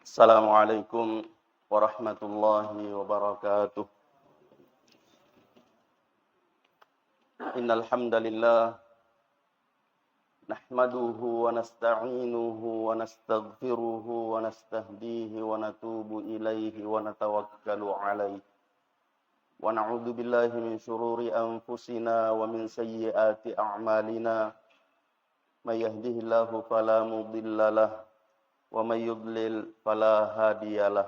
Assalamualaikum warahmatullahi wabarakatuh. Innal hamdalillah nahmaduhu wa nasta'inuhu wa nastaghfiruhu wa nastahdihi wa natubu ilaihi wa natawakkalu alaihi. Wa na'udzu billahi min shururi anfusina wa min sayyiati a'malina. May yahdihillahu fala mudilla lahu wa may yudlil fala hadiyalah.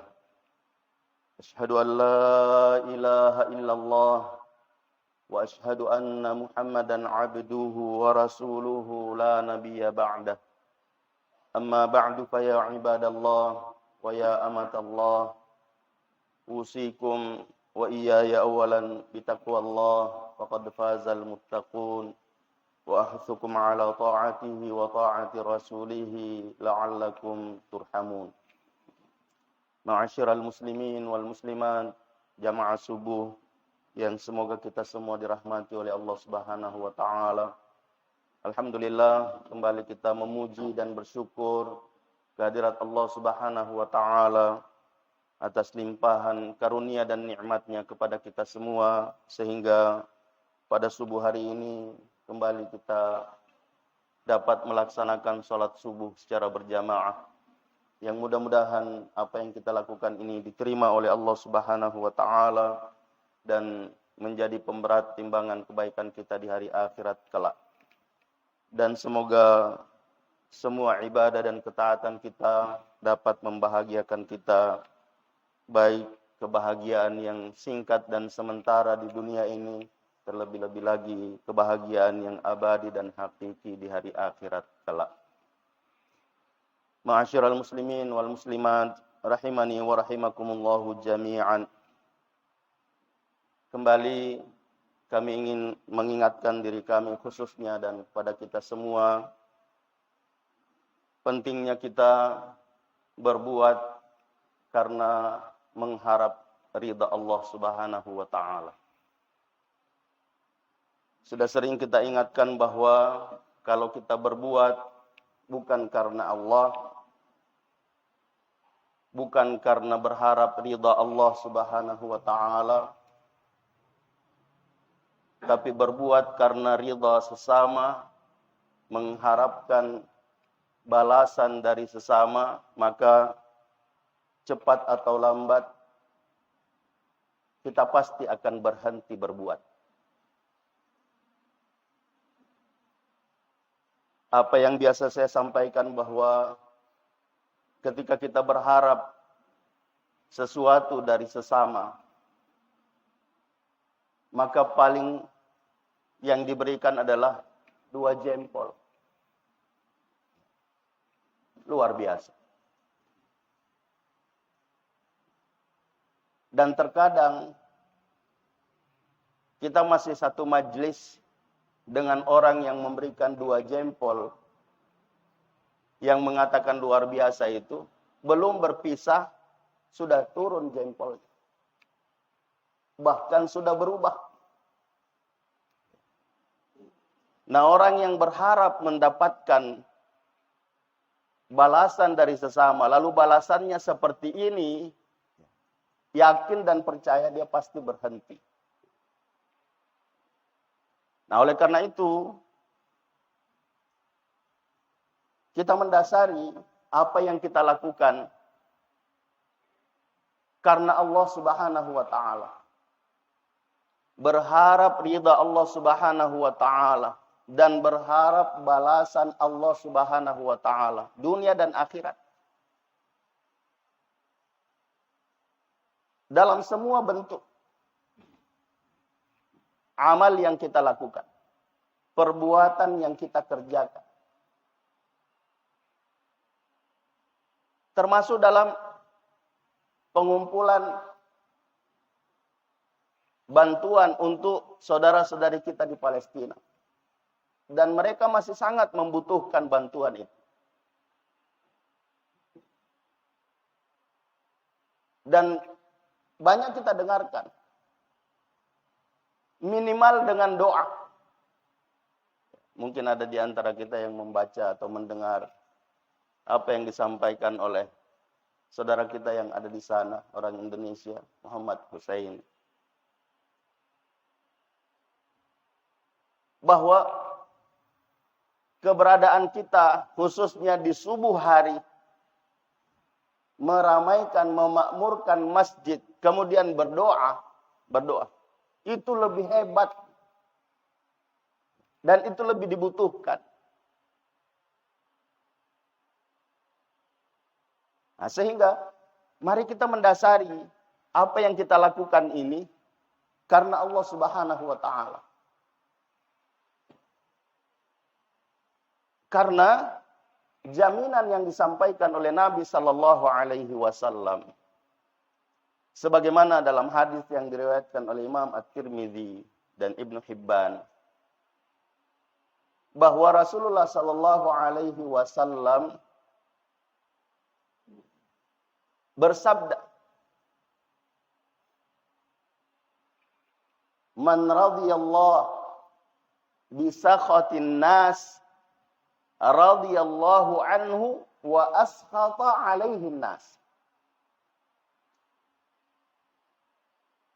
Asyhadu an la ilaha illallah wa asyhadu anna Muhammadan abduhu wa rasuluhu la nabiyya ba'dah. Amma ba'du fa ya ibadallah wa ya amatallah, usikum wa iyaya awalan bitaqwallah faqad fazal muttaqun. Wa ahthukum ala ta'atihi wa ta'ati rasulihi la'allakum turhamun. Ma'asyiral muslimin wal muslimat, jamaah subuh yang semoga kita semua dirahmati oleh Allah Subhanahu wa taala. Alhamdulillah, kembali kita memuji dan bersyukur kehadirat Allah Subhanahu wa taala atas limpahan karunia dan nikmatnya kepada kita semua, sehingga pada subuh hari ini kembali kita dapat melaksanakan sholat subuh secara berjamaah. Yang mudah-mudahan apa yang kita lakukan ini diterima oleh Allah Subhanahu wa taala dan menjadi pemberat timbangan kebaikan kita di hari akhirat kelak. Dan semoga semua ibadah dan ketaatan kita dapat membahagiakan kita, baik kebahagiaan yang singkat dan sementara di dunia ini, terlebih-lebih lagi kebahagiaan yang abadi dan hakiki di hari akhirat kelak. Ma'asyiral muslimin wal muslimat, rahimani wa rahimakumullahu jami'an. Kembali kami ingin mengingatkan diri kami khususnya dan kepada kita semua, pentingnya kita berbuat karena mengharap ridha Allah Subhanahu wa taala. Sudah sering kita ingatkan bahwa kalau kita berbuat bukan karena Allah, bukan karena berharap ridha Allah Subhanahu wa taala, tapi berbuat karena ridha sesama, mengharapkan balasan dari sesama, maka cepat atau lambat kita pasti akan berhenti berbuat. Apa yang biasa saya sampaikan bahwa ketika kita berharap sesuatu dari sesama, maka paling yang diberikan adalah 2 jempol. Luar biasa. Dan terkadang kita masih satu majelis dengan orang yang memberikan 2 jempol, yang mengatakan luar biasa itu, belum berpisah, sudah turun jempol. Bahkan sudah berubah. Nah, orang yang berharap mendapatkan balasan dari sesama, lalu balasannya seperti ini, yakin dan percaya dia pasti berhenti. Nah, oleh karena itu, kita mendasari apa yang kita lakukan karena Allah Subhanahu wa taala. Berharap ridha Allah Subhanahu wa taala dan berharap balasan Allah Subhanahu wa taala, dunia dan akhirat. Dalam semua bentuk amal yang kita lakukan, perbuatan yang kita kerjakan, termasuk dalam pengumpulan bantuan untuk saudara-saudari kita di Palestina. Dan mereka masih sangat membutuhkan bantuan itu. Dan banyak kita dengarkan, minimal dengan doa. Mungkin ada di antara kita yang membaca atau mendengar apa yang disampaikan oleh saudara kita yang ada di sana, orang Indonesia, Muhammad Hussein. Bahwa keberadaan kita khususnya di subuh hari meramaikan, memakmurkan masjid, kemudian berdoa, itu lebih hebat dan itu lebih dibutuhkan. Nah, sehingga mari kita mendasari apa yang kita lakukan ini karena Allah Subhanahu wa taala. Karena jaminan yang disampaikan oleh Nabi sallallahu alaihi wasallam sebagaimana dalam hadis yang diriwayatkan oleh Imam At-Tirmidzi dan Ibnu Hibban bahwa Rasulullah sallallahu alaihi wasallam bersabda, "Man radhiyallahu bi sakhatin nas, radhiyallahu anhu wa askhata alaihi nas."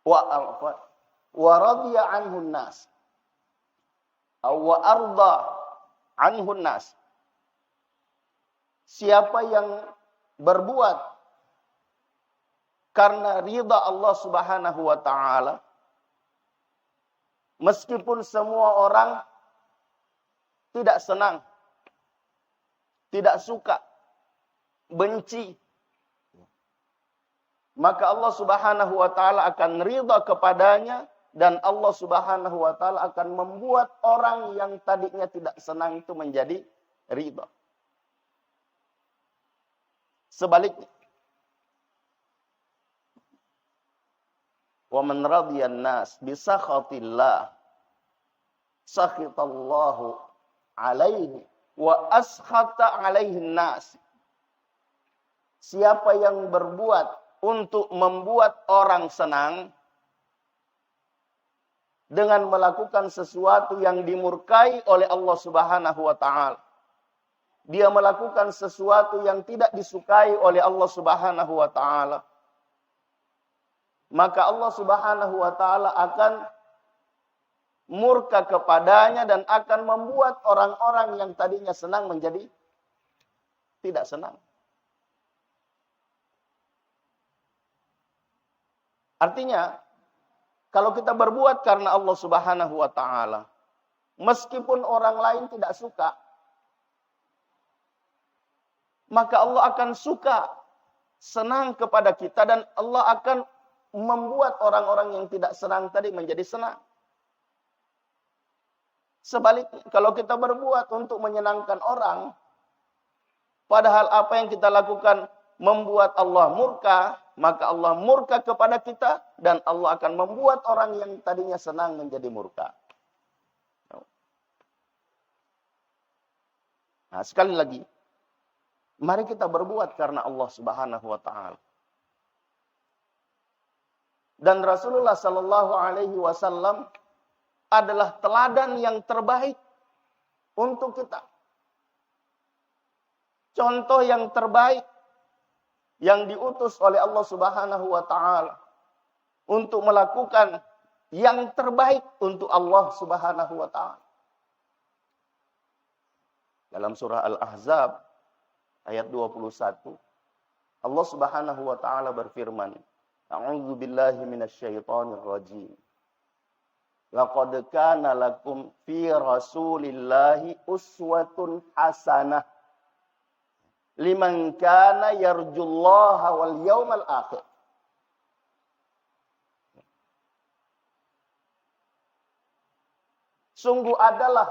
Wa radiya anhu nas. Wa arda anhu nas. Siapa yang berbuat karena ridha Allah Subhanahu wa taala, meskipun semua orang tidak senang, tidak suka, benci, maka Allah Subhanahu wa taala akan ridha kepadanya dan Allah Subhanahu wa taala akan membuat orang yang tadinya tidak senang itu menjadi ridha. Sebaliknya, wa man radiyan nas bi sakhatillah sakhitallahu alaihi wa askhata alaihi nas. Siapa yang berbuat untuk membuat orang senang dengan melakukan sesuatu yang dimurkai oleh Allah Subhanahu wa taala, dia melakukan sesuatu yang tidak disukai oleh Allah Subhanahu wa taala, maka Allah Subhanahu wa taala akan murka kepadanya dan akan membuat orang-orang yang tadinya senang menjadi tidak senang. Artinya, kalau kita berbuat karena Allah Subhanahu wa taala, meskipun orang lain tidak suka, maka Allah akan suka, senang kepada kita, dan Allah akan membuat orang-orang yang tidak senang tadi menjadi senang. Sebaliknya, kalau kita berbuat untuk menyenangkan orang, padahal apa yang kita lakukan membuat Allah murka, maka Allah murka kepada kita dan Allah akan membuat orang yang tadinya senang menjadi murka. Nah, sekali lagi, mari kita berbuat karena Allah Subhanahu wa taala. Dan Rasulullah sallallahu alaihi wasallam adalah teladan yang terbaik untuk kita. Contoh yang terbaik yang diutus oleh Allah Subhanahu wa taala untuk melakukan yang terbaik untuk Allah Subhanahu wa taala. Dalam surah Al-Ahzab ayat 21, Allah Subhanahu wa taala berfirman, "A'udzu billahi minasyaitonir rajim. Laqad kana lakum fi Rasulillahi uswatun hasanah liman kana yarjullaha wal yawmal akhir." Sungguh adalah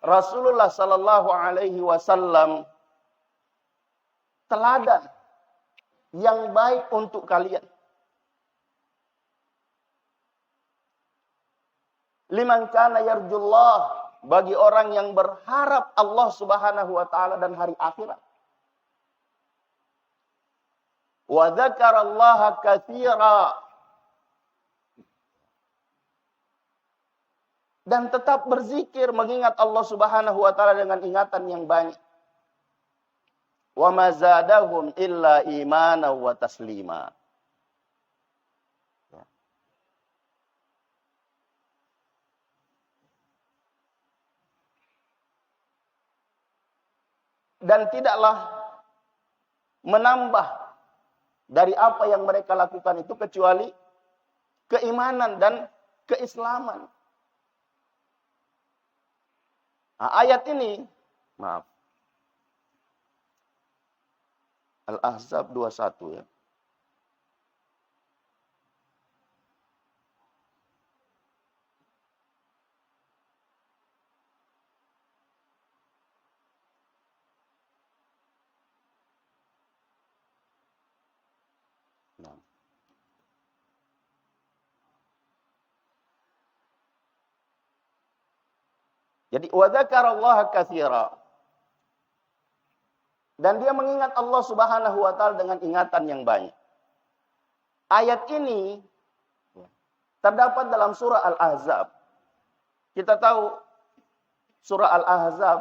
Rasulullah sallallahu alaihi wasallam teladan yang baik untuk kalian. Liman kana yarjullah, bagi orang yang berharap Allah Subhanahu wa taala dan hari akhirat. Wa dzakarallaha katsira, dan tetap berzikir mengingat Allah Subhanahu wa taala dengan ingatan yang banyak. wa ma zadahum illa imana wa taslima. Dan tidaklah menambah dari apa yang mereka lakukan itu kecuali keimanan dan keislaman. Nah, ayat ini, maaf, Al-Ahzab 21 ya. Jadi wa dzakarallaha katsira. Dan dia mengingat Allah Subhanahu wa taala dengan ingatan yang banyak. Ayat ini terdapat dalam surah Al-Ahzab. Kita tahu surah Al-Ahzab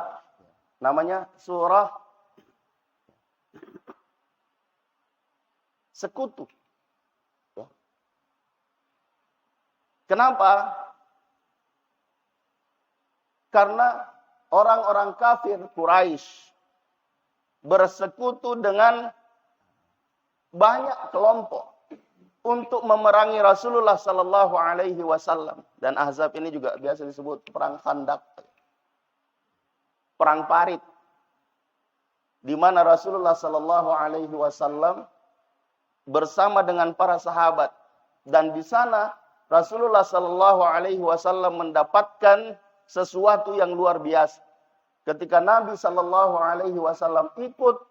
namanya surah sekutu. Kenapa? Karena orang-orang kafir Quraisy bersekutu dengan banyak kelompok untuk memerangi Rasulullah Sallallahu Alaihi Wasallam. Dan Ahzab ini juga biasa disebut perang Khandaq, perang parit, di mana Rasulullah Sallallahu Alaihi Wasallam bersama dengan para sahabat, dan di sana Rasulullah Sallallahu Alaihi Wasallam mendapatkan sesuatu yang luar biasa. Ketika Nabi Sallallahu Alaihi Wasallam ikut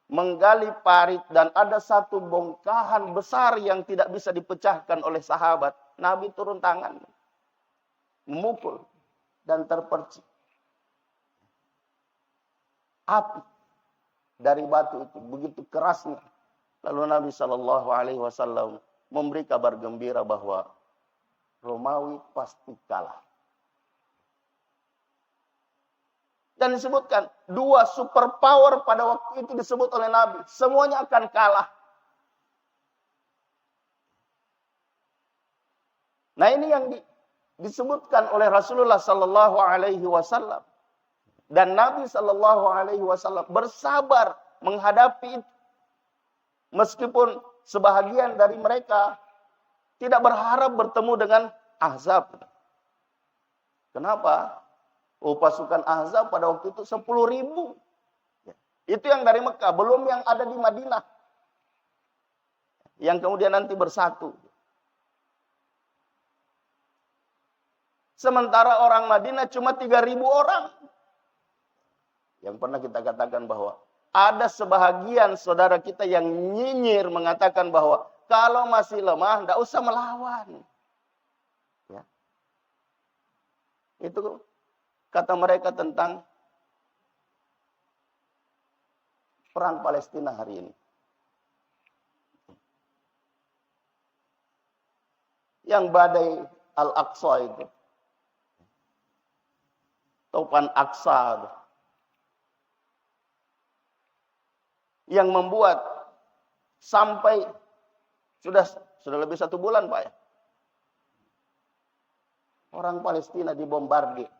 menggali parit dan ada satu bongkahan besar yang tidak bisa dipecahkan oleh sahabat, Nabi turun tangan, memukul dan terpercik api dari batu itu begitu kerasnya. Lalu Nabi Sallallahu Alaihi Wasallam memberi kabar gembira bahwa Romawi pasti kalah. Dan disebutkan dua superpower pada waktu itu disebut oleh Nabi. Semuanya akan kalah. Nah, ini yang disebutkan oleh Rasulullah Sallallahu Alaihi Wasallam. Dan Nabi Sallallahu Alaihi Wasallam bersabar menghadapi itu. Meskipun sebahagian dari mereka tidak berharap bertemu dengan Ahzab. Kenapa? Oh, pasukan Ahzab pada waktu itu 10.000. Itu yang dari Mekah, belum yang ada di Madinah. Yang kemudian nanti bersatu. Sementara orang Madinah cuma 3.000 orang. Yang pernah kita katakan bahwa ada sebahagian saudara kita yang nyinyir mengatakan bahwa kalau masih lemah, tidak usah melawan. Ya. Itu kata mereka tentang perang Palestina hari ini. Yang badai Al-Aqsa itu. Topan Aqsa. Yang membuat sampai sudah lebih 1 bulan, Pak ya. Orang Palestina dibombardir.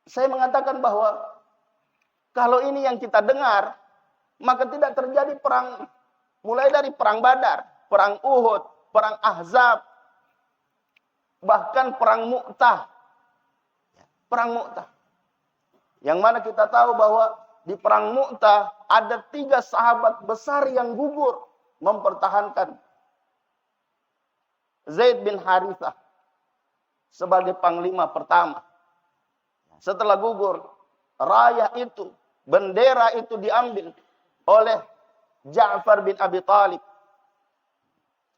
Saya mengatakan bahwa kalau ini yang kita dengar, maka tidak terjadi perang, mulai dari perang Badar, perang Uhud, perang Ahzab, bahkan perang Mu'tah. Perang Mu'tah. Yang mana kita tahu bahwa di perang Mu'tah ada 3 sahabat besar yang gugur mempertahankan Zaid bin Harithah sebagai panglima pertama. Setelah gugur, raya itu, bendera itu diambil oleh Ja'far bin Abi Thalib.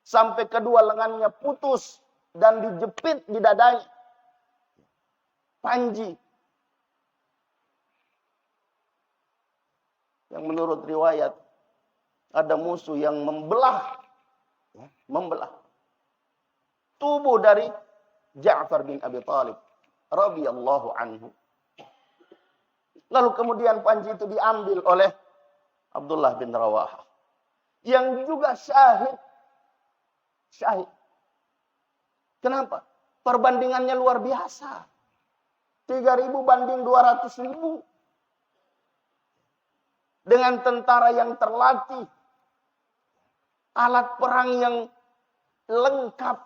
Sampai kedua lengannya putus dan dijepit di dadanya. Panji. Yang menurut riwayat, ada musuh yang membelah tubuh dari Ja'far bin Abi Thalib. radhiyallahu anhu. Lalu kemudian panji itu diambil oleh Abdullah bin Rawahah yang juga syahid. Kenapa? Perbandingannya luar biasa. 3.000 banding 200.000. Dengan tentara yang terlatih. Alat perang yang lengkap.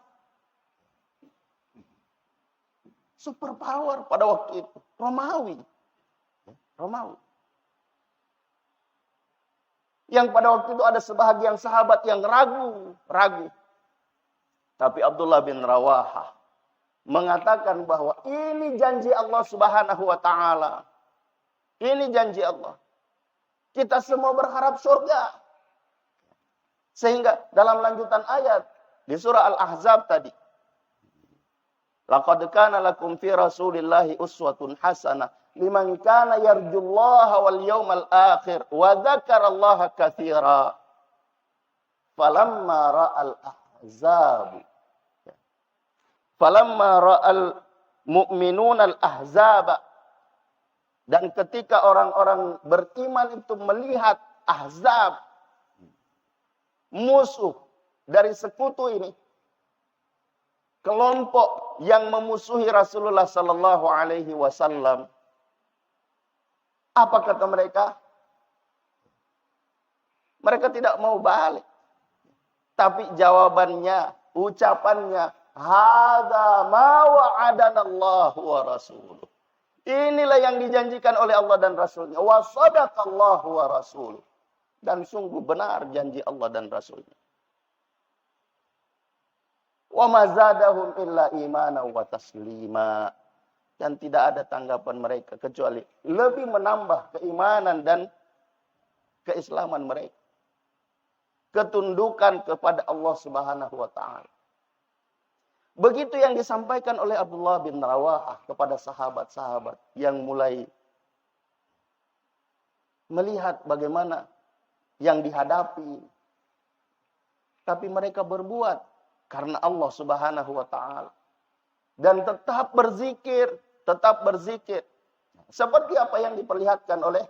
Superpower pada waktu itu. Romawi. Yang pada waktu itu ada sebahagian sahabat yang ragu. Tapi Abdullah bin Rawahah mengatakan bahwa ini janji Allah Subhanahu wa taala. Ini janji Allah. Kita semua berharap surga. Sehingga dalam lanjutan ayat di surah Al-Ahzab tadi, laqad kana lakum fi Rasulillahi uswatun hasanah liman kana yarjullaha wal yawmal akhir wa dzakarallaha katsira. Falamma ra'al mu'minuna al-ahzaba, dan ketika orang-orang beriman itu melihat ahzab, musuh dari sekutu ini, kelompok yang memusuhi Rasulullah sallallahu alaihi wasallam, apa kata mereka? Mereka tidak mau balik. Tapi jawabannya, ucapannya, hadza ma wa'adanallahu wa rasuluh. Inilah yang dijanjikan oleh Allah dan Rasulnya. Wa sadaqallahu wa rasuluh. Dan sungguh benar janji Allah dan Rasulnya. Wa ma zadahum illa imana wa taslima. Dan tidak ada tanggapan mereka kecuali lebih menambah keimanan dan keislaman mereka. Ketundukan kepada Allah Subhanahu wa taala. Begitu yang disampaikan oleh Abdullah bin Rawahah kepada sahabat-sahabat yang mulai melihat bagaimana yang dihadapi. Tapi mereka berbuat karena Allah Subhanahu wa taala. Dan tetap berzikir. Seperti apa yang diperlihatkan oleh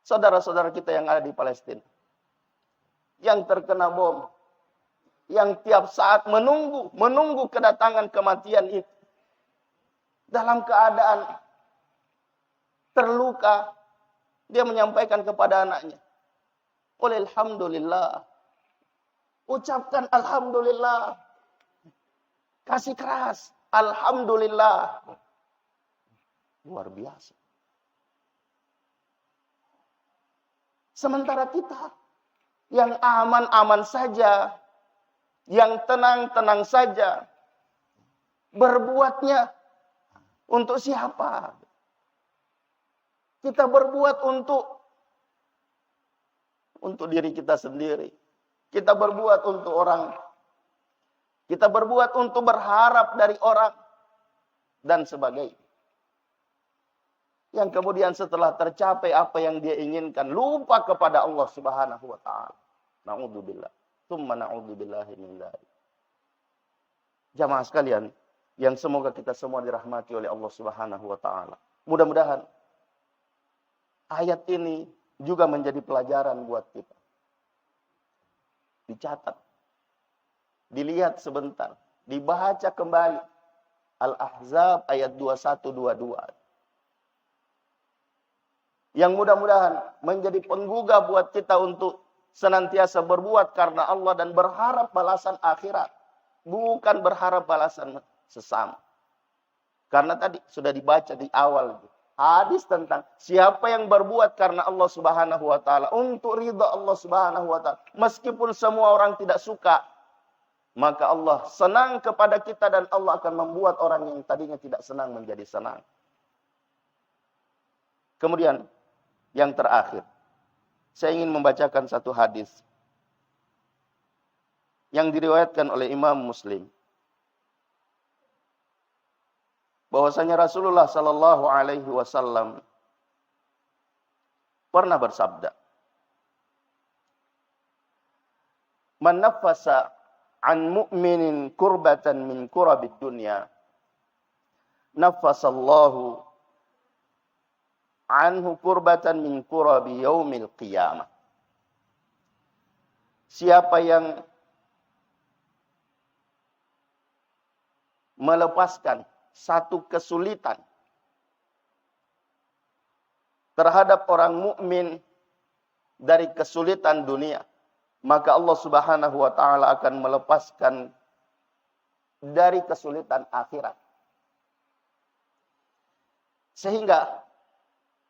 saudara-saudara kita yang ada di Palestina. Yang terkena bom. Yang tiap saat menunggu kedatangan kematian itu. Dalam keadaan terluka, dia menyampaikan kepada anaknya, alhamdulillah. Ucapkan alhamdulillah. Kasih keras, alhamdulillah. Luar biasa. Sementara kita yang aman-aman saja, yang tenang-tenang saja, berbuatnya untuk siapa? Kita berbuat untuk diri kita sendiri. Kita berbuat untuk orang. Kita berbuat untuk berharap dari orang. Dan sebagainya. Yang kemudian setelah tercapai apa yang dia inginkan, lupa kepada Allah Subhanahu wa taala. Na'udzubillah. Tsumma na'udzubillahi min dzalik. Jamaah sekalian, yang semoga kita semua dirahmati oleh Allah Subhanahu wa taala. Mudah-mudahan ayat ini juga menjadi pelajaran buat kita. Dicatat. Dilihat sebentar. Dibaca kembali. Al-Ahzab ayat 21-22. Yang mudah-mudahan menjadi penggugah buat kita untuk senantiasa berbuat karena Allah dan berharap balasan akhirat. Bukan berharap balasan sesama. Karena tadi sudah dibaca di awal. Hadis tentang siapa yang berbuat karena Allah Subhanahu wa taala. Untuk ridha Allah Subhanahu wa taala. Meskipun semua orang tidak suka. Maka Allah senang kepada kita dan Allah akan membuat orang yang tadinya tidak senang menjadi senang. Kemudian yang terakhir. Saya ingin membacakan satu hadis yang diriwayatkan oleh Imam Muslim. Bahwasanya Rasulullah sallallahu alaihi wasallam pernah bersabda, "Man naffasa an mu'minin kurbatan min kurabid dunya, nafasallahu anhu kurbatan min kurabi yaumil qiyamah. Siapa yang melepaskan satu kesulitan terhadap orang mukmin dari kesulitan dunia, maka Allah Subhanahu wa taala akan melepaskan dari kesulitan akhirat. Sehingga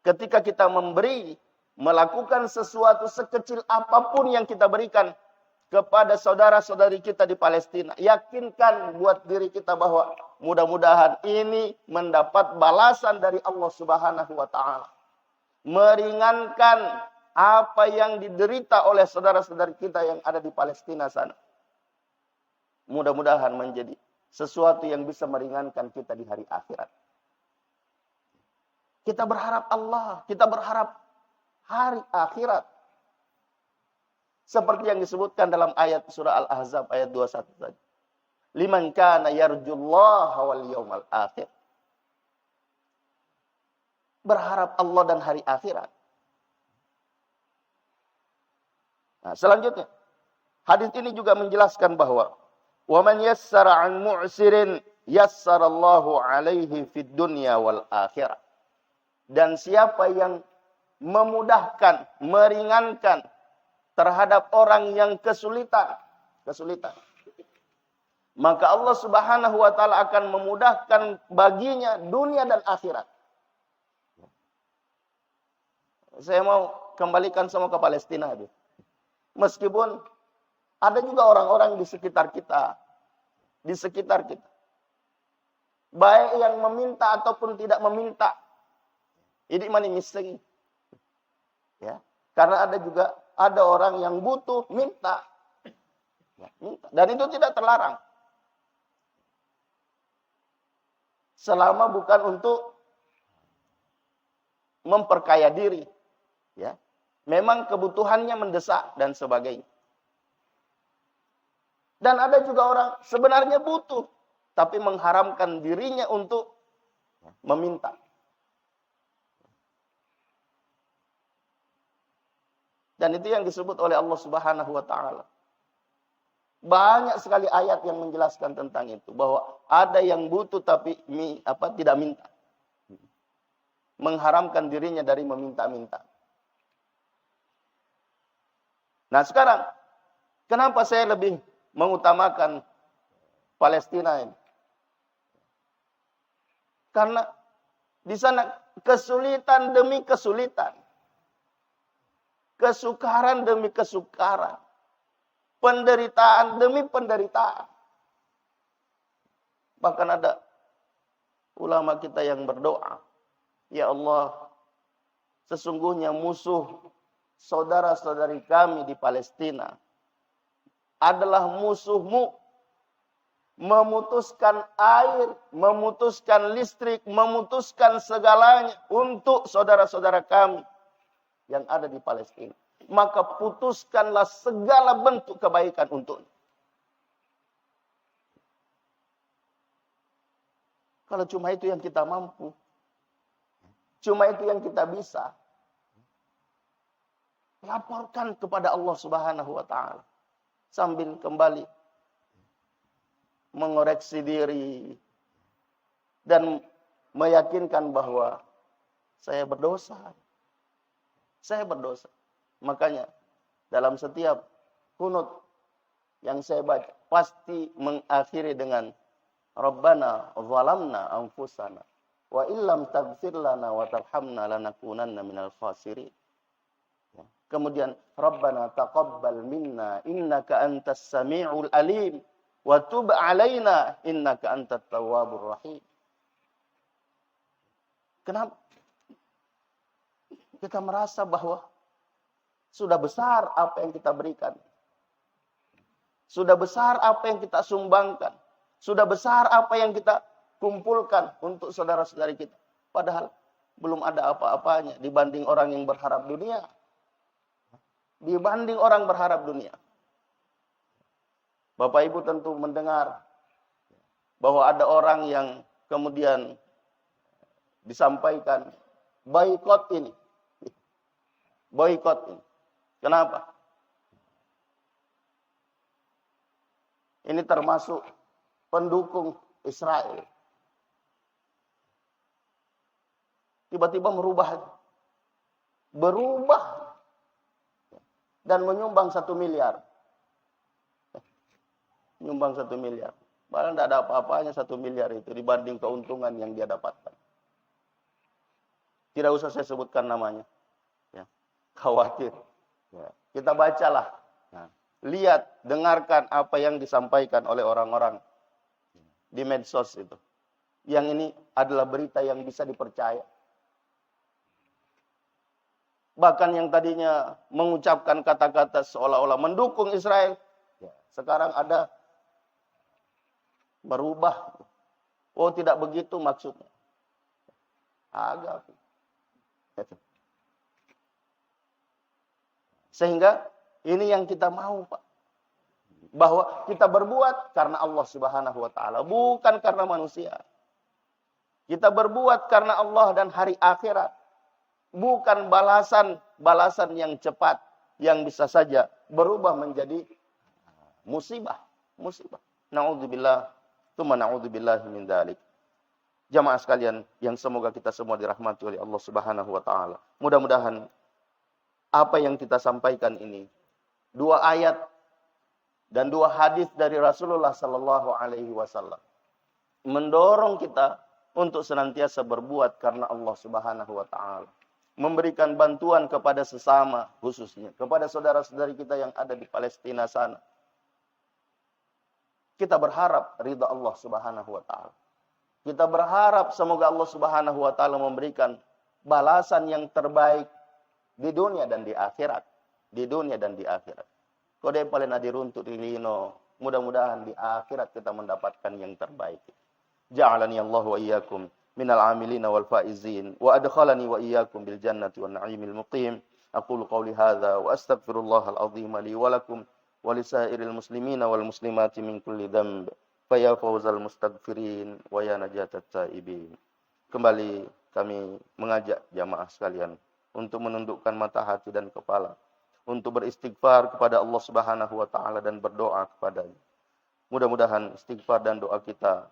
ketika kita melakukan sesuatu sekecil apapun yang kita berikan kepada saudara-saudari kita di Palestina, yakinkan buat diri kita bahwa mudah-mudahan ini mendapat balasan dari Allah Subhanahu wa taala. Meringankan apa yang diderita oleh saudara-saudari kita yang ada di Palestina sana. Mudah-mudahan menjadi sesuatu yang bisa meringankan kita di hari akhirat. Kita berharap Allah, kita berharap hari akhirat. Seperti yang disebutkan dalam ayat surah Al-Ahzab ayat 21 tadi. Liman kana yarjullaha wal yawmal akhir. Berharap Allah dan hari akhirat. Nah, selanjutnya, hadis ini juga menjelaskan bahwa wa man yassara an mu'sirin yassarallahu alaihi fid dunya wal akhirah. Dan siapa yang memudahkan, meringankan terhadap orang yang kesulitan, maka Allah Subhanahu wa taala akan memudahkan baginya dunia dan akhirat. Saya mau kembalikan semua ke Palestina. Meskipun ada juga orang-orang di sekitar kita. Baik yang meminta ataupun tidak meminta. Ini mani miseng. Ya. Karena ada orang yang butuh minta. Ya, minta. Dan itu tidak terlarang. Selama bukan untuk memperkaya diri. Ya. Memang kebutuhannya mendesak dan sebagainya. Dan ada juga orang sebenarnya butuh, tapi mengharamkan dirinya untuk meminta. Dan itu yang disebut oleh Allah Subhanahu wa taala. Banyak sekali ayat yang menjelaskan tentang itu, bahwa ada yang butuh tapi tidak minta. Mengharamkan dirinya dari meminta-minta. Nah, sekarang kenapa saya lebih mengutamakan Palestina ini? Karena di sana kesulitan demi kesulitan. Kesukaran demi kesukaran. Penderitaan demi penderitaan. Bahkan ada ulama kita yang berdoa, ya Allah, sesungguhnya musuh saudara-saudari kami di Palestina adalah musuhmu. Memutuskan air, memutuskan listrik, memutuskan segalanya untuk saudara-saudara kami yang ada di Palestina. Maka putuskanlah segala bentuk kebaikan untuknya. Kalau cuma itu yang kita mampu, cuma itu yang kita bisa, laporkan kepada Allah Subhanahu wa taala sambil kembali mengoreksi diri dan meyakinkan bahwa saya berdosa. Saya berdosa. Makanya dalam setiap kunut yang saya baca pasti mengakhiri dengan Rabbana zalamna anfusana wa illam taghfir lana wa tarhamna lanakunanna minal khasirin. Kemudian Rabbana taqabbal minna innaka antas samiul alim wa tub alaina innaka antat tawwabur rahim. Kenapa? Kita merasa bahwa sudah besar apa yang kita berikan. Sudah besar apa yang kita sumbangkan. Sudah besar apa yang kita kumpulkan untuk saudara-saudari kita. Padahal belum ada apa-apanya dibanding orang yang berharap dunia. Dibanding orang berharap dunia. Bapak Ibu tentu mendengar bahwa ada orang yang kemudian disampaikan boikot ini. Boikot ini. Kenapa? Ini termasuk pendukung Israel. Tiba-tiba berubah dan menyumbang 1 miliar. Nyumbang 1 miliar. Padahal tidak ada apa-apanya 1 miliar itu dibanding keuntungan yang dia dapatkan. Tidak usah saya sebutkan namanya. Ya, khawatir. Ya, kita bacalah. Nah, lihat, dengarkan apa yang disampaikan oleh orang-orang di medsos itu. Yang ini adalah berita yang bisa dipercaya. Bahkan yang tadinya mengucapkan kata-kata seolah-olah mendukung Israel, ya, sekarang ada berubah. Oh, tidak begitu maksudnya. Agak. Sehingga ini yang kita mau, Pak. Bahwa kita berbuat karena Allah Subhanahu wa taala, bukan karena manusia. Kita berbuat karena Allah dan hari akhirat. Bukan balasan yang cepat yang bisa saja berubah menjadi musibah. Na'udzubillah, tsumma na'udzubillah min dzalik. Jamaah sekalian yang semoga kita semua dirahmati oleh Allah Subhanahu wa taala. Mudah-mudahan apa yang kita sampaikan ini 2 ayat dan 2 hadis dari Rasulullah sallallahu alaihi wasallam mendorong kita untuk senantiasa berbuat karena Allah Subhanahu wa taala. Memberikan bantuan kepada sesama, khususnya kepada saudara-saudari kita yang ada di Palestina sana. Kita berharap ridha Allah Subhanahu wa taala. Kita berharap semoga Allah Subhanahu wa taala memberikan balasan yang terbaik di dunia dan di akhirat. Di dunia dan di akhirat. Kode paling adiruntuk lino, mudah-mudahan di akhirat kita mendapatkan yang terbaik. Ja'alani Allah wa iyyakum minal amilina wal faizin wa adkhalani wa iyyakum bil jannati wan na'imil muqim. Aqulu qawli hadza wa astaghfirullahal azim li wa lakum wa lisairil muslimina wal muslimati min kulli dhanb. Fa ya fawzal mustaghfirin wa ya najatat taibin. Kembali kami mengajak jamaah sekalian untuk menundukkan mata hati dan kepala, untuk beristighfar kepada Allah Subhanahu wa taala dan berdoa kepadanya. Mudah-mudahan istighfar dan doa kita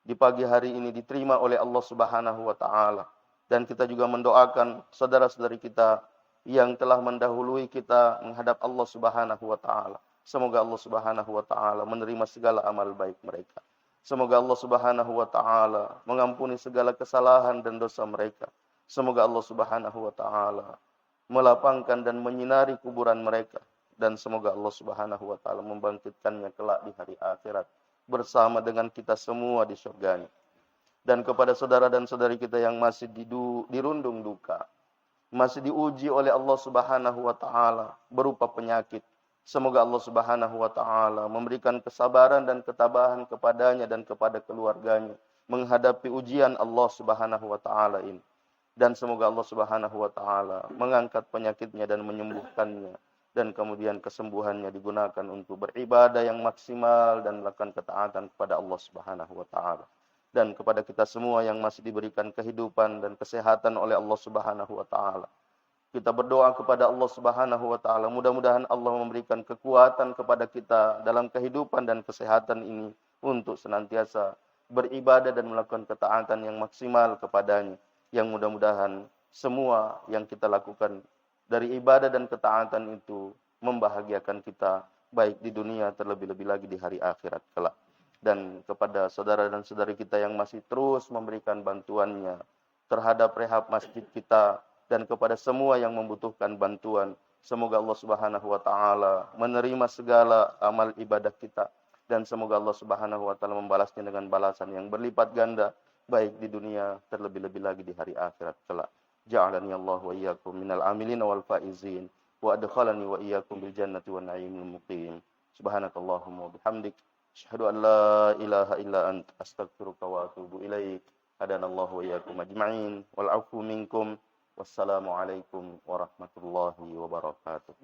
di pagi hari ini diterima oleh Allah Subhanahu wa taala, dan kita juga mendoakan saudara-saudari kita yang telah mendahului kita menghadap Allah Subhanahu wa taala. Semoga Allah Subhanahu wa taala menerima segala amal baik mereka. Semoga Allah Subhanahu wa taala mengampuni segala kesalahan dan dosa mereka. Semoga Allah Subhanahu wa taala melapangkan dan menyinari kuburan mereka, dan semoga Allah Subhanahu wa taala membangkitkannya kelak di hari akhirat bersama dengan kita semua di surganya. Dan kepada saudara dan saudari kita yang masih dirundung duka, masih diuji oleh Allah Subhanahu wa taala berupa penyakit, semoga Allah Subhanahu wa taala memberikan kesabaran dan ketabahan kepadanya dan kepada keluarganya menghadapi ujian Allah Subhanahu wa taala ini. Dan semoga Allah Subhanahu wa taala mengangkat penyakitnya dan menyembuhkannya, dan kemudian kesembuhannya digunakan untuk beribadah yang maksimal dan melakukan ketaatan kepada Allah Subhanahu wa taala. Dan kepada kita semua yang masih diberikan kehidupan dan kesehatan oleh Allah Subhanahu wa taala, kita berdoa kepada Allah Subhanahu wa taala, mudah-mudahan Allah memberikan kekuatan kepada kita dalam kehidupan dan kesehatan ini untuk senantiasa beribadah dan melakukan ketaatan yang maksimal kepadanya. Yang mudah-mudahan semua yang kita lakukan dari ibadah dan ketaatan itu membahagiakan kita baik di dunia, terlebih-lebih lagi di hari akhirat kelak. Dan kepada saudara dan saudari kita yang masih terus memberikan bantuannya terhadap rehab masjid kita, dan kepada semua yang membutuhkan bantuan, semoga Allah Subhanahu wa taala menerima segala amal ibadah kita, dan semoga Allah Subhanahu wa taala membalasnya dengan balasan yang berlipat ganda baik di dunia, terlebih-lebih lagi di hari akhirat kelak. Ja'alani Allah wa iyyakum minal amilin wal faizin wa adkhalani wa iyyakum bil jannati wan na'imil muqim. Subhanakallahumma wa bihamdik, asyhadu an la ilaha illa anta, astaghfiruka wa atubu ilaik. Hadanallahu wa iyyakum ajma'in wal 'afwu minkum. Wassalamu alaikum warahmatullahi wabarakatuh.